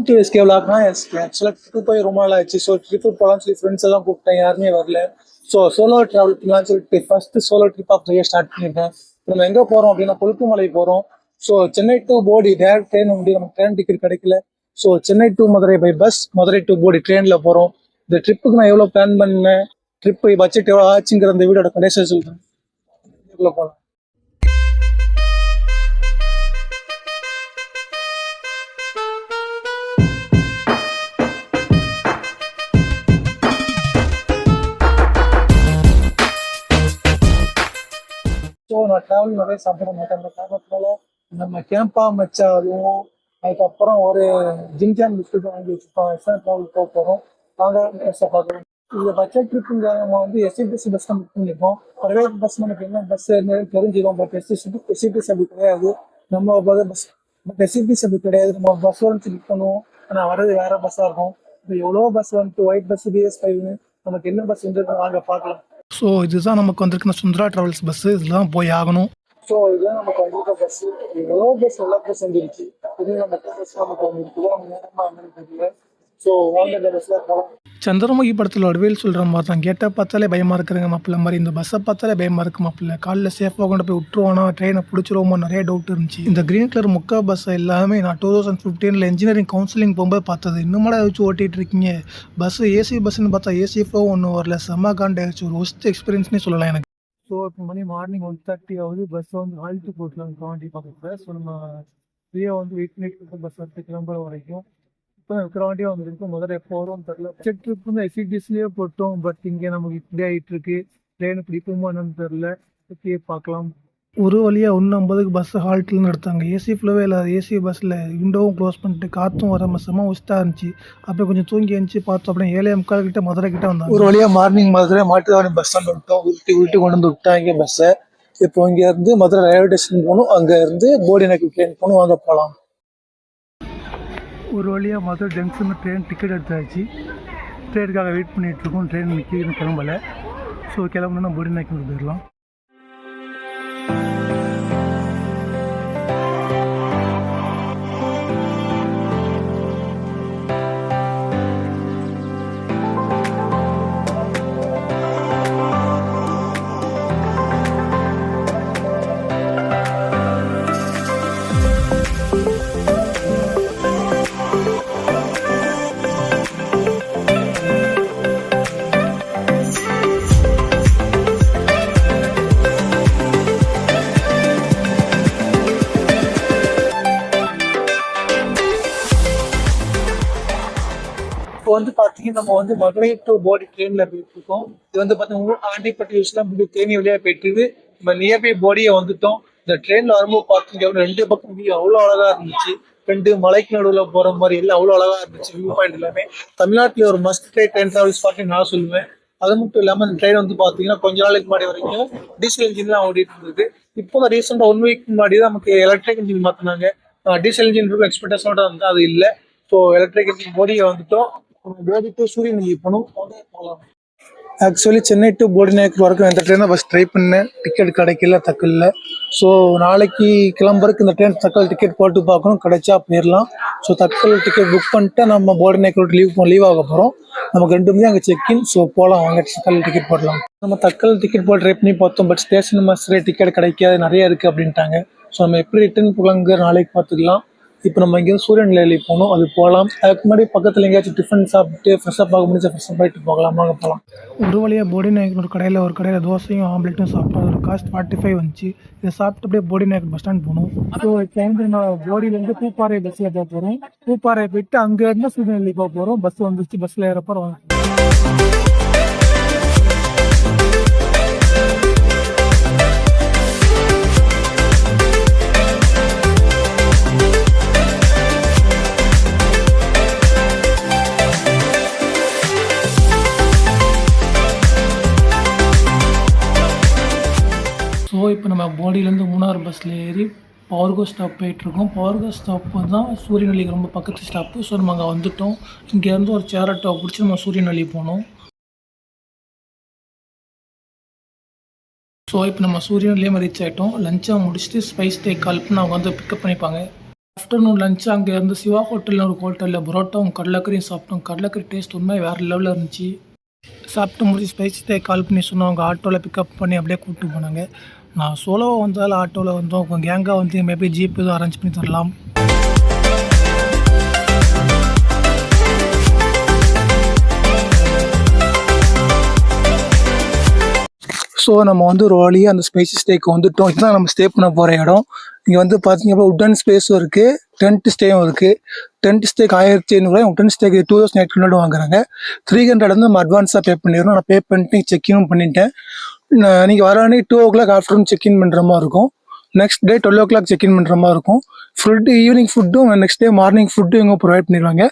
Welcome to SK விளாக்னா ஆக்சுவலாக trip போய் ரொம்ப நாள் ஆச்சு. ஸோ ட்ரிப்பு போகலாம்னு சொல்லி ஃப்ரெண்ட்ஸ் எல்லாம் கூப்பிட்டேன், யாருமே வரல. ஸோ சோலோ ட்ராவல் பண்ணலாம்னு சொல்லிட்டு first solo trip of year start பண்ணியிருக்கேன். நம்ம எங்கே போகிறோம் அப்படின்னா கொழுக்குமலை போகிறோம். So Chennai to Bodi direct train வந்து நமக்கு ட்ரெயின் டிக்கெட் கிடைக்கல. So Chennai to Madurai by bus, Madurai to Bodi ட்ரெயினில் போகிறோம். இந்த ட்ரிப்புக்கு நான் எவ்வளோ பிளான் பண்ணேன், ட்ரிப்பு பட்ஜெட் எவ்வளோ ஆச்சுங்கிற அந்த வீடியோட கடைசியாக சொல்கிறேன். இதுக்குள்ளே போகலாம். ஸோ நான் ட்ராவல் நிறைய சாப்பிட மாட்டேன். அந்த காரணத்தினால நம்ம கேம்பா மச்சாலும் அதுக்கப்புறம் ஒரு ஜிங்ஜான் பிஸ்கட் வாங்கி வச்சுருக்கோம். எஸ்ஆர் ட்ராவல் போக போகிறோம். வாங்க பஸ்ஸை பார்க்குறோம். இந்த பட்ஜெட் ட்ரிப்புங்க நம்ம வந்து எஸ்சிபிசி பஸ் தான் புக் பண்ணியிருக்கோம். ப்ரைவேட் பஸ் நமக்கு என்ன பஸ் தெரிஞ்சிடும். பட் எஸ்சிபிசி அப்படி கிடையாது. நம்ம பஸ் பட் எஸ்சிபிசி அப்படி கிடையாது. நம்ம பஸ் வந்து புக் பண்ணுவோம். ஆனால் வர்றது வேற பஸ்ஸாக இருக்கும். இப்போ எவ்வளோ பஸ் வந்துட்டு ஒயிட் பஸ் BS5 நமக்கு என்ன பஸ் வந்து வாங்க பார்க்கலாம். ஸோ இதுதான் நமக்கு வந்திருக்கிற சுந்தரா ட்ராவல்ஸ் பஸ்ஸு. இதில் தான் போய் ஆகணும். ஸோ இதுதான் நமக்கு வந்திருக்க பஸ். எவ்வளோ பஸ் எல்லா பஸ் வந்துருச்சு. இது நம்ம பஸ் நமக்கு வந்துருக்கு. நம்ம நேரமாக வந்து தெரியல. ஸோ வாங்க இந்த பஸ்ஸில் போகலாம். சந்திரமுகி படத்தில் வடிவேல் சொல்கிற மாதிரி தான், கேட்டை பார்த்தாலே பயமாக இருக்கிறங்க மாப்பிள்ள மாதிரி இந்த பஸ்ஸை பார்த்தாலே பயமாக இருக்கு மாப்பிள்ள. காலையில் சேஃபாக கொண்டு போய் விட்டுருவானா, ட்ரெயினை பிடிச்சிருவோமோ, நிறைய டவுட் இருந்துச்சு. இந்த க்ரீன் கலர் முக்கா பஸ் எல்லாமே நான் 2015 இன்ஜினியரிங் கவுன்சிலிங் போகும்போது பார்த்தது. இன்னும் வச்சு ஓட்டிகிட்டு இருக்கீங்க. பஸ்ஸு ஏசி பஸ்ஸுன்னு பார்த்தா ஏசி ஃப்ளோ ஒன்றும் வரல. செம்ம காண்டாயிடுச்சு. ஒரு ஒஸ்ட் எக்ஸ்பீரியன்ஸ்னே சொல்லலாம் எனக்கு. ஸோ இப்போ மணி மார்னிங் 1:30 ஆகுது. பஸ் வந்து ஹால்ட்டு போட்டலாம் காண்டி பார்க்குறேன். ஸோ நம்ம ஃப்ரீயாக வந்து வெயிட் பண்ணிட்டு இருக்கோம் பஸ் வந்து கிளம்புற வரைக்கும். இப்போ விக்ரவாண்டியே வந்துருக்கு. முதல்ல எப்போ வரும்னு தெரியல. பட்ஜெட் ட்ரிப் வந்து எஸ்சிடிசிலேயே போட்டோம். பட் இங்கே நமக்கு இப்படி ஆகிட்டு இருக்கு. ட்ரெயின் பிடிக்குமோ என்னன்னு தெரியல. இப்படியே பார்க்கலாம். ஒரு வழியாக 1:50 பஸ் ஹால்ட்டில் எடுத்தாங்க. ஏசி ஃப்ளோவே இல்லாத ஏசி பஸ்ஸில் விண்டோவும் க்ளோஸ் பண்ணிட்டு காற்றும் வர செம்ம உஸ்தாக இருந்துச்சு. அப்படியே கொஞ்சம் தூங்கி இருந்துச்சு. பார்த்தோம் அப்படியே 7:45 கிட்ட மதுரை கிட்ட வந்தாங்க. ஒரு வழியாக morning Madurai Mattuthavani bus stand விட்டோம். உருட்டி கொண்டு வந்து விட்டாங்க பஸ்ஸை. இப்போ இங்கே இருந்து மதுரை ரயில்வே ஸ்டேஷன் போகணும். அங்கே இருந்து போடி நகர் ட்ரெயின் போகணும். வாங்க போகலாம். ஒரு வழியாக மதுரை ஜங்ஷன் ட்ரெயின் டிக்கெட் எடுத்தாச்சு. ட்ரெயினுக்காக வெயிட் பண்ணிகிட்டு இருக்கோம். ட்ரெயின் நிற்க கிளம்பலை. ஸோ கிளம்புனா போடி நகர் போயிடலாம். இப்போ வந்து பார்த்தீங்கன்னா நம்ம வந்து மதுரை டு போடி ட்ரெயினில் போயிட்டு இருக்கோம். இது வந்து பார்த்தீங்கன்னா ஆண்டிப்பட்டி யூஸ்லாம் தேனி வழியாக போயிட்டு நம்ம நியர்பை போடியை வந்துட்டோம். இந்த ட்ரெயினில் வரும்போது பார்த்தீங்க ரெண்டு பக்கம் வியூ அவ்வளோ அழகாக இருந்துச்சு. ரெண்டு மலைக்கு நடுவில் போகிற மாதிரி எல்லாம் அவ்வளோ அழகாக இருந்துச்சு. வியூ பாயிண்ட் எல்லாமே தமிழ்நாட்டில் ஒரு மஸ்ட் ட்ரெயின் ட்ராவல்ஸ் பார்த்து நான் சொல்லுவேன். அது மட்டும் இல்லாமல் இந்த ட்ரெயின் வந்து பார்த்தீங்கன்னா கொஞ்ச நாளைக்கு முன்னாடி வரைக்கும் டீசல் இன்ஜின் தான் ஓடிட்டு இருந்தது. இப்போ தான் ரீசெண்டாக 1 வீக் முன்னாடி தான் நமக்கு எலக்ட்ரிக் இன்ஜின் மாற்றினாங்க. டீசல் இன்ஜின் இருக்கும் எக்ஸ்பெக்டேஷனோட வந்து அது இல்லை. ஸோ எலக்ட்ரிக் இன்ஜின் போடியை வந்துட்டோம். போடி டு சூரியநெல்லி போகணும். ஆக்சுவலி சென்னை டு போடி நகர் வரைக்கும் இந்த ட்ரெயினை பஸ் ட்ரை பண்ணேன். டிக்கெட் கிடைக்கல, தக்கல்ல. ஸோ நாளைக்கு கிளம்புறதுக்கு இந்த ட்ரெயின் தக்கல் டிக்கெட் போட்டு பார்க்கணும். கிடைச்சா போயிடலாம். ஸோ தக்கல் டிக்கெட் புக் பண்ணிட்டு நம்ம போடி நகர் விட்டு லீவ் ஆக போகிறோம். நமக்கு 2 மணி அங்கே செக்இன். ஸோ போகலாம் வாங்க, தக்கல் டிக்கெட் போடலாம். நம்ம தக்கல் டிக்கெட் போட்டு ட்ரை பண்ணி பார்த்தோம். பட் ஸ்டேஷன் மாஸ்டரே டிக்கெட் கிடைக்காது, நிறைய இருக்குது அப்படின்ட்டாங்க. ஸோ நம்ம எப்படி ரிட்டர்ன் போகலாங்கிற நாளைக்கு பார்த்துக்கலாம். இப்போ நம்ம இங்கேருந்து சூரியநெல்லி போகணும். அது போகலாம். அதுக்கு முன்னாடி பக்கத்தில் எங்கேயாச்சும் டிஃபன் சாப்பிட்டு ஃப்ரெஷ்ஷாக பார்க்க முடிஞ்சா ஃப்ரெஷ்ஷாக போயிட்டு போகலாம். வாங்க போகலாம். ஒரு வழியாக போடி நாயக்கர் ஒரு கடையில் தோசையும் ஆம்லெட்டும் சாப்பிட்டோம். ஒரு காஸ்ட் 45 வந்துச்சு. இதை சாப்பிட்டு அப்படியே போடி நாயக்கர் பஸ் ஸ்டாண்ட் போகணும். ஸோ இப்போ வந்து நான் போடியிலேருந்து பூப்பாறை பஸ்ஸில் போக போகிறோம். பூப்பாறை போயிட்டு அங்கேருந்து சூரியநெல்லி போக போகிறோம். பஸ் வந்துச்சு. பஸ்ஸில் ஏறப்போ ஸோ இப்போ நம்ம போடியிலேருந்து மூணார் பஸ்ஸில் ஏறி பவர்கோ ஸ்டாப் போயிட்டுருக்கோம். பவர்கோ ஸ்டாப் தான் சூரியநெல்லிக்கு ரொம்ப பக்கத்து ஸ்டாப்பு. ஸோ நம்ம அங்கே வந்துவிட்டோம். இங்கேருந்து ஒரு சேர் ஆட்டோ பிடிச்சி நம்ம சூரியநெல்லி போனோம். ஸோ இப்போ நம்ம சூரியநெல்லியும் ரீச் ஆகிட்டோம். லஞ்சாக முடிச்சுட்டு ஸ்பைஸ் டே கால் பண்ணி அவங்க வந்து பிக்கப் பண்ணிப்பாங்க. ஆஃப்டர்நூன் லஞ்ச் அங்கே இருந்து சிவா ஹோட்டல்னு ஒரு ஹோட்டலில் பரோட்டாவும் கடலக்கறியும் சாப்பிட்டோம். கடலக்கறி டேஸ்ட் உண்மை வேறு லெவலில் இருந்துச்சு. சாப்பிட்டு முடிச்சு ஸ்பைசி கால் பண்ணி சொன்னோம். அவங்க ஆட்டோவில் பிக்கப் பண்ணி அப்படியே கூப்பிட்டு போனாங்க. நான் சோலோவாக வந்தாலும் ஆட்டோவில் வந்தோம். அவங்க கேங்காக வந்து மேபி ஜீப் எதுவும் அரேஞ்ச் பண்ணி தரலாம். ஸோ நம்ம வந்து ஒரு வழியாக அந்த ஸ்பைசி ஸ்டேக்கு வந்துட்டோம். இதுதான் நம்ம ஸ்டே பண்ண போகிற இடம். இங்கே வந்து பார்த்தீங்கன்னா உட்டன் ஸ்பேஸும் இருக்குது, டென்ட் ஸ்டேயும் இருக்குது. டென்ட் ஸ்டேக்கு 1500, உட்டன் ஸ்டேக்கு 2800 வாங்குறாங்க. 300 வந்து நம்ம அட்வான்ஸாக பே பண்ணிடுறோம். நான் பே பண்ணிட்டு செக்இனும் பண்ணிட்டேன். நீங்கள் வர அன்னைக்கு 2 o'clock ஆஃப்டர்நூன் செக்இன் பண்ணுற மாதிரி இருக்கும். நெக்ஸ்ட் டே 12 o'clock செக்இன் பண்ணுற மாதிரி இருக்கும். ஃபுட்டு ஈவினிங் ஃபுட்டும் நெக்ஸ்ட் டே மார்னிங் ஃபுட்டும் இவங்க ப்ரொவைட் பண்ணிடுவாங்க.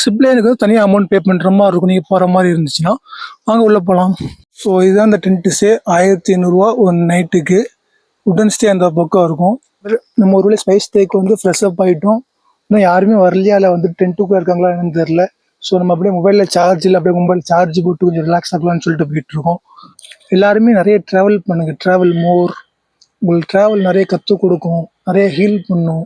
சிப்லைனுக்கு வந்து தனியாக அமௌண்ட் பே பண்ணுற மாதிரி இருக்கும். நீங்கள் போகிற மாதிரி இருந்துச்சுன்னா வாங்க உள்ளே போகலாம். ஸோ இதுதான் இந்த டென்ட் ஸ்டே. 1500 ஒரு நைட்டுக்கு. உடன் ஸ்டே அந்த பக்கம் இருக்கும். நம்ம ஒரு வேளை ஸ்பைஸ் ஸ்டேக்கு வந்து ஃப்ரெஷ் அப் ஆகிட்டோம். இன்னும் யாருமே வரலையா, இல்லை வந்து டென்ட்டுக்குள்ளே இருக்காங்களா என்னன்னு தெரில. ஸோ நம்ம அப்படியே மொபைலில் சார்ஜ் இல்லை, அப்படியே மொபைல் சார்ஜ் போட்டு கொஞ்சம் ரிலாக்ஸ் ஆகலாம்னு சொல்லிட்டு போயிட்டு இருக்கோம். எல்லாருமே நிறைய ட்ராவல் பண்ணுங்கள். ட்ராவல் மோர். உங்களுக்கு ட்ராவல் நிறைய கற்றுக் கொடுக்கும், நிறைய ஹீல் பண்ணும்.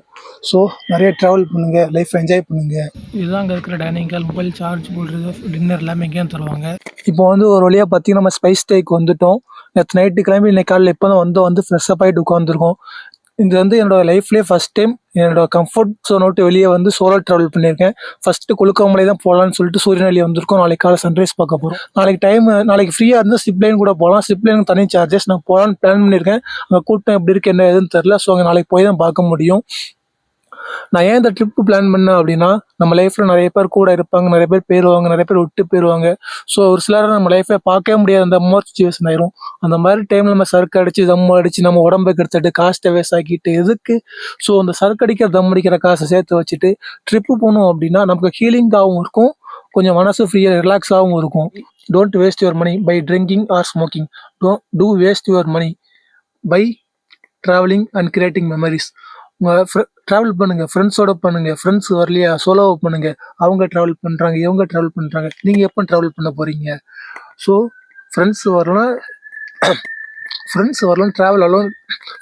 ஸோ நிறைய ட்ராவல் பண்ணுங்கள், லைஃப் என்ஜாய் பண்ணுங்கள். இதுதான் அங்கே இருக்கிற டைனிங் ஹால். மொபைல் சார்ஜ் போடுறது, டின்னர் எல்லாமே இங்கேயும் தருவாங்க. இப்போ வந்து ஒரு வழியாக பார்த்தீங்கன்னா நம்ம ஸ்பைஸ் ஸ்டேக்கு வந்துட்டோம். நேற்று நைட்டு கிளம்பி இன்னைக்கு காலையில் இப்போ தான் வந்து ஃப்ரெஷ் அப் ஆகிட்டு உட்காந்துருக்கோம். இது வந்து என்னோட லைஃப்லேயே ஃபஸ்ட் டைம் என்னோட கம்ஃபர்ட் ஜோன் விட்டு வெளியே வந்து சோலோ ட்ராவல் பண்ணியிருக்கேன். ஃபஸ்ட்டு கொழுக்காமலை தான் போகலான்னு சொல்லிட்டு சூரியநெல்லி வந்திருக்கோம். நாளைக்கு காலை சன்ரைஸ் பார்க்க போகிறோம். நாளைக்கு ஃப்ரீயாக இருந்தால் சிப்லைன் கூட போகலாம். சிப்லைனுக்கு தனி சார்ஜஸ். நான் போகலான்னு பிளான் பண்ணியிருக்கேன். அங்கே கூட்டம் எப்படி இருக்குது என்ன எதுன்னு தெரில. ஸோ அங்கே நாளைக்கு போய் தான் பார்க்க முடியும். நான் ஏன் இந்த ட்ரிப்பு பிளான் பண்ணேன் அப்படின்னா, நம்ம லைஃப்பில் நிறைய பேர் கூட இருப்பாங்க, நிறைய பேர் போயிடுவாங்க, நிறைய பேர் விட்டு போயிடுவாங்க. ஸோ ஒரு சிலர் நம்ம லைஃப்பை பார்க்கவே முடியாது, அந்த மாதிரி சுச்சுவேஷன் ஆயிரும். அந்த மாதிரி டைமில் நம்ம சரக்கு அடித்து தம் அடித்து நம்ம உடம்புக்கு எடுத்துட்டு காஸ்ட்டை வேஸ்ட் ஆக்கிட்டு எதுக்கு? ஸோ அந்த சரக்கு அடிக்கிற தம் அடிக்கிற காசை சேர்த்து வச்சுட்டு ட்ரிப்பு போகணும் அப்படின்னா நமக்கு ஹீலிங்காகவும் இருக்கும், கொஞ்சம் மனசு ஃப்ரீயாக ரிலாக்ஸாகவும் இருக்கும். Don't waste your money by drinking or smoking. Do waste your money by travelling and creating memories. Travel பண்ணுங்கள், ஃப்ரெண்ட்ஸோட பண்ணுங்கள். ஃப்ரெண்ட்ஸ் வரலையா, சோலோவை பண்ணுங்கள். அவங்க ட்ராவல் பண்ணுறாங்க, இவங்க ட்ராவல் பண்ணுறாங்க. நீங்கள் எப்போ ட்ராவல் பண்ண போகிறீங்க? ஸோ ஃப்ரெண்ட்ஸ் வரலாம் ட்ராவல் அலோன்.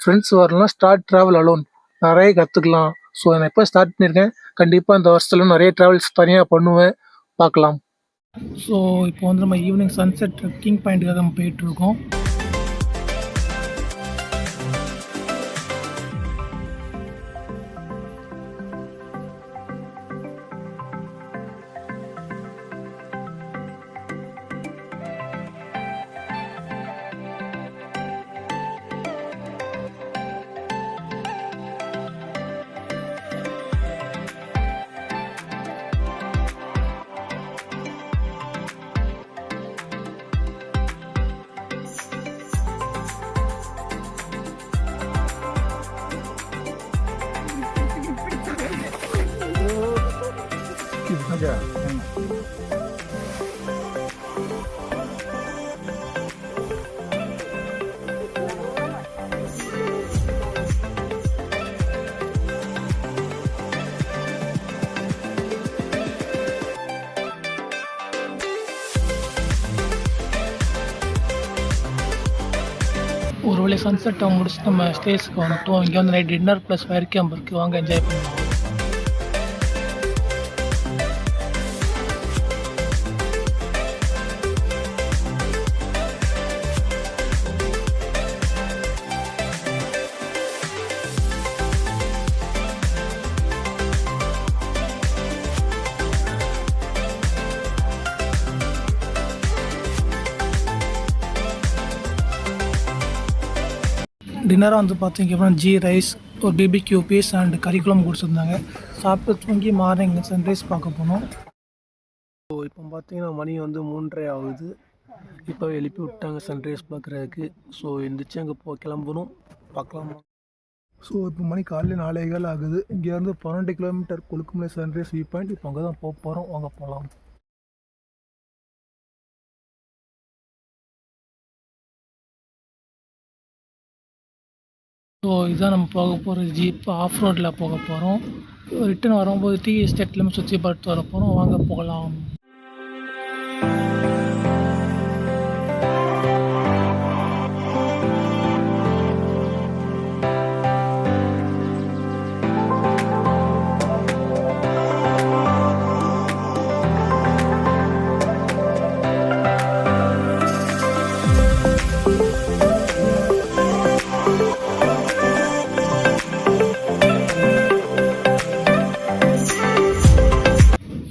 ஃப்ரெண்ட்ஸ் வரலாம் ஸ்டார்ட் ட்ராவல் அலோன். நிறைய கற்றுக்கலாம். ஸோ நான் எப்போ ஸ்டார்ட் பண்ணியிருக்கேன். கண்டிப்பாக இந்த வருஷத்தில் நிறைய ட்ராவல்ஸ் தனியாக பண்ணுவேன். பார்க்கலாம். ஸோ இப்போ வந்து நம்ம ஈவினிங் சன்செட் ட்ரெக்கிங் பாயிண்ட்டுக்காக நம்ம போயிட்டுருக்கோம். ஒரு வேளை சன்செட்டை முடிச்சுட்டு நம்ம ஸ்டேஸ்க்கு வந்துட்டோம். இங்கே வந்து night dinner plus fire camp இருக்குது. வாங்க என்ஜாய் பண்ணுவோம். டின்னராக வந்து பார்த்தீங்க அப்படின்னா ஜீ ரைஸ், ஒரு பிபிக்யூ பீஸ் அண்ட் கறிக்குழம்பு கொடுத்துருந்தாங்க. சாப்பிட்டு தூங்கி மார்னிங் சன்ரைஸ் பார்க்க போனோம். ஸோ இப்போ பார்த்தீங்கன்னா மணி வந்து 3:30 ஆகுது. இப்போ எழுப்பி விட்டாங்க சன்ரைஸ் பார்க்குறதுக்கு. ஸோ எந்திரிச்சு அங்கே கிளம்பணும், பார்க்கலாமா. ஸோ இப்போ மணி காலையில் 4:15 ஆகுது. இங்கேருந்து 12 kilometre Kolukkumalai sunrise view point. இப்போ அங்கே தான் போக போகிறோம். வாங்க போகலாம். ஸோ இதுதான் நம்ம போக போகிற ஜீப். ஆஃப் ரோட்டில் போக போகிறோம். ரிட்டன் வரும்போது டீ எஸ்டேட்லேயும் சுற்றி பார்த்து வர போகிறோம். வாங்க போகலாம்.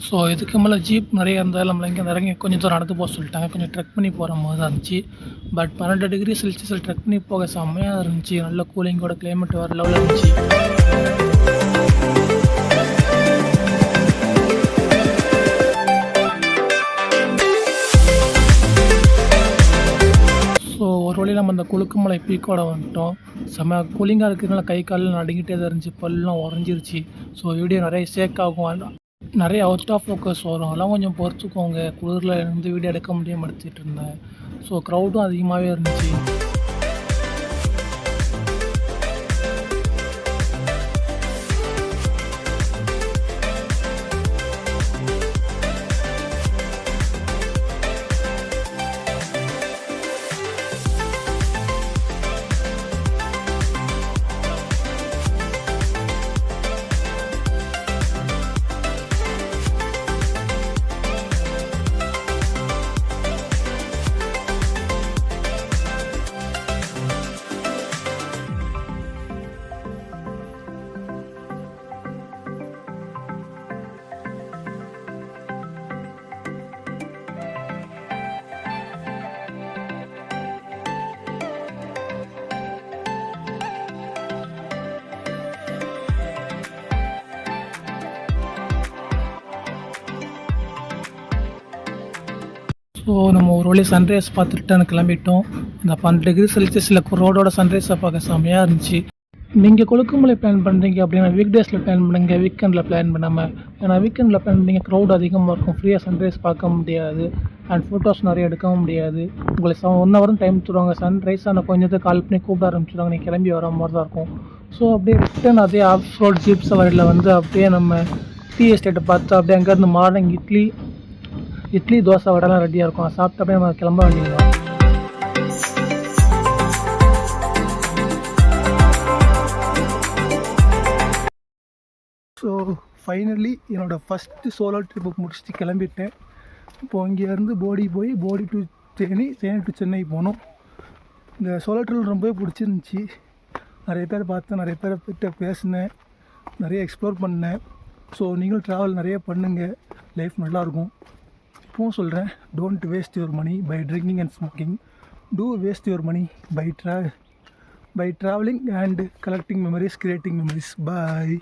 ஸோ இதுக்கு மேலே ஜீப் நிறைய இருந்தாலும் நம்மளை இங்கே இறங்கி கொஞ்சம் தூரம் நடந்து போக சொல்லிட்டாங்க. கொஞ்சம் ட்ரெக் பண்ணி போகிற மாதிரி தான் இருந்துச்சு. பட் 12 டிகிரி செல்சியஸில் ட்ரெக் பண்ணி போக செம்மையாக இருந்துச்சு. நல்ல கூலிங்கோட கிளைமேட் வேறு லெவலில் இருந்துச்சு. ஸோ ஒரு வழியில் நம்ம அந்த கொழுக்குமலை பீக்கோட வந்துட்டோம். செம்ம கூலிங்காக இருக்கிறதுனால கை காலில் நடுங்கிட்டே தான் இருந்துச்சு. பல்லாம் உறைஞ்சிருச்சு. ஸோ வீடியோ நிறைய ஷேக் ஆகும், நிறைய அவுட் ஆஃப் ஃபோக்கஸ் வரும். அதெல்லாம் கொஞ்சம் பொறுத்துக்கோங்க. குளிரில் இருந்து வீடியோ எடுக்க முடியாமல் எடுத்துகிட்டு இருந்தேன். ஸோ க்ரௌடும் அதிகமாகவே இருந்துச்சு. ஸோ நம்ம ஒரு வழி சன்ரைஸ் பார்த்துட்டு கிளம்பிட்டோம். இந்த 12 டிகிரி செல்சியஸில் ரோடோட சன்ரைஸை பார்க்க செம்மையாக இருந்துச்சு. நீங்கள் கொழுக்குமலை பிளான் பண்ணுறீங்க அப்படின்னா வீக் டேஸில் பிளான் பண்ணுங்கள், வீக்கெண்டில் பிளான் பண்ணாமல். ஏன்னா வீக்கெண்டில் பிளான் பண்ணிங்க க்ரௌட் அதிகமாக இருக்கும், ஃப்ரீயாக சன்ரைஸ் பார்க்க முடியாது அண்ட் ஃபோட்டோஸ் நிறைய எடுக்கவும் முடியாது. உங்களுக்கு 1 ஹவர் டைம் தருவாங்க. சன்ரைஸ் ஆனால் கொஞ்சத்தை கால் பண்ணி கூப்பிட ஆரம்பிச்சிடுவாங்க, நீங்கள் கிளம்பி வர மாதிரி தான் இருக்கும். ஸோ அப்படியே ரிட்டன் அதே ஆஃப் ரோட் ஜீப் சவாரியில் வந்து அப்படியே நம்ம டீ எஸ்டேட்டை பார்த்து அப்படியே அங்கேருந்து மார்னிங் இட்லி தோசை வடைலாம் ரெடியாக இருக்கும். அதை சாப்பிட்டு அப்படியே நம்ம கிளம்ப வேண்டியதுதான். ஸோ ஃபைனலி என்னோடய ஃபஸ்ட்டு சோலோ ட்ரிப்பு முடிச்சுட்டு கிளம்பிட்டேன். இப்போது இங்கேருந்து போடி டு தேனி டு சென்னை போனோம். இந்த சோலோ ட்ரிப் ரொம்பவே பிடிச்சிருந்துச்சி. நிறைய பேர் பார்த்தேன், நிறைய பேர்கிட்ட பேசினேன், நிறைய எக்ஸ்ப்ளோர் பண்ணேன். ஸோ நீங்களும் ட்ராவல் நிறைய பண்ணுங்கள், லைஃப் நல்லாயிருக்கும். இப்போவும் சொல்கிறேன், don't waste your money by drinking and smoking. Do waste your money by travelling and collecting memories, creating memories. Bye.